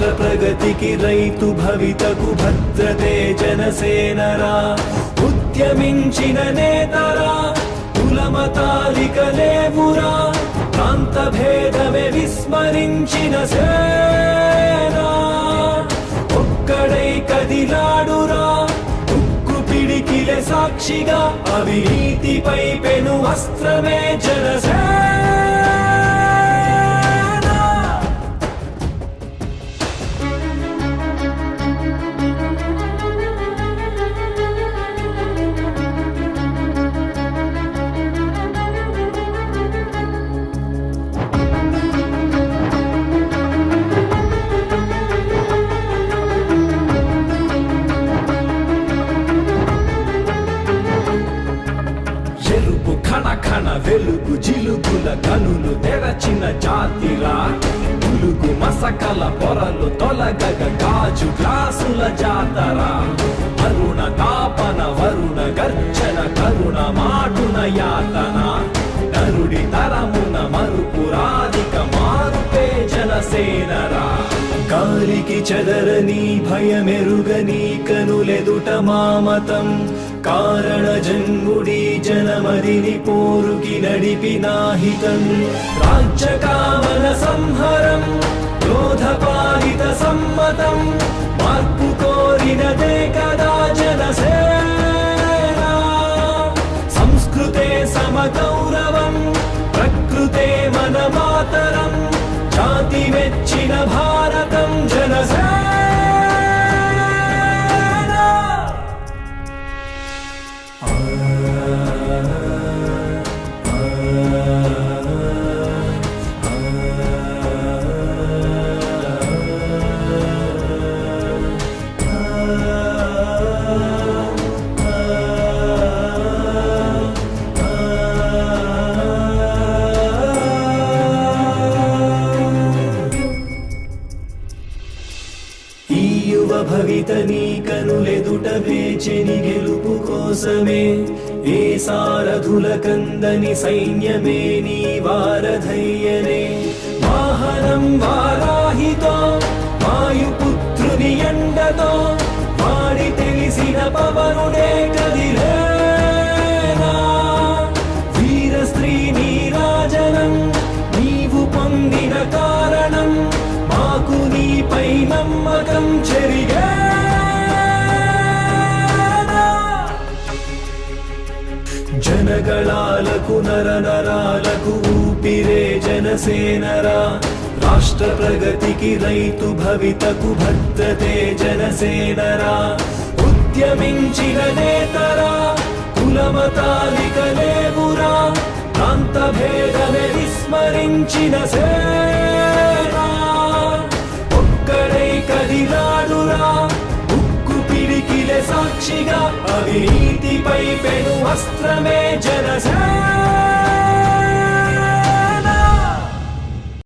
రాష్ట్ర ప్రగతికి రైతు భవితకు భద్రతే జనసేనరా ఉద్యమించిన నేతరా కులమతాలిక లేవురా ప్రాంత భేదమే విస్మరించిన సేనా ఒక్కడై కదిలాడురా ఉక్కు పిడికిలే సాక్షిగా అవినీతిపై పెను అస్త్రమే జనసేన కణ వెలుగు జిలుగుల కనులు తెరచిన జాతిరా పులుగు మసకల పొరలు తొలగగ గాజు గ్లాసుల జాతరా అరుణ తాపన వరుణ గర్జన కరుణ మాటున యాతన నరుడి తరమున మరుపురాధిక మారుపే జనసేనరా గాలికి చెదరని భయమెరుగని కనులెదుట మామతం కారణ జన్ముడి జనమదిని పోరుకి నడిపినాహితం రాజ్యకామన సంహరం క్రోధపాలిత సమ్మతం మార్పు కోరినదే కదా జనసేన సంస్కృతే సమగౌరవం ప్రకృతే మన మాతరం జాతి మెచ్చిన భారతం జనసేన భవిత నీ కనులెదుట వేచెని గెలుపు కోసమే ఏ సారథుల కందని సైన్యమే నీ వారధయ్యనే వాహనం వారాహితో వాయుపుత్రుని ఎండతో వాడి తెలిసిన పవనుడే కదిలేనా వీర స్త్రీ నీరాజనం నీవు పొందిన కారణం మాకు నీపై నమ్మకం చెరిగే జనగళాలకు నరనరాలకు ఊపిరే జనసేనరా రాష్ట్ర ప్రగతికి రైతు భవితకు భద్రతే జనసేనరా ఉద్యమించిన నేతరా కులమతాలిక లేవురా ప్రాంత భేదమే విస్మరించిన సేనా ఒక్కడై కదిలాడురా ఉక్కు పిడికిలే సాక్షిగా అవినీతిపై పెను అస్త్రమే జనసేన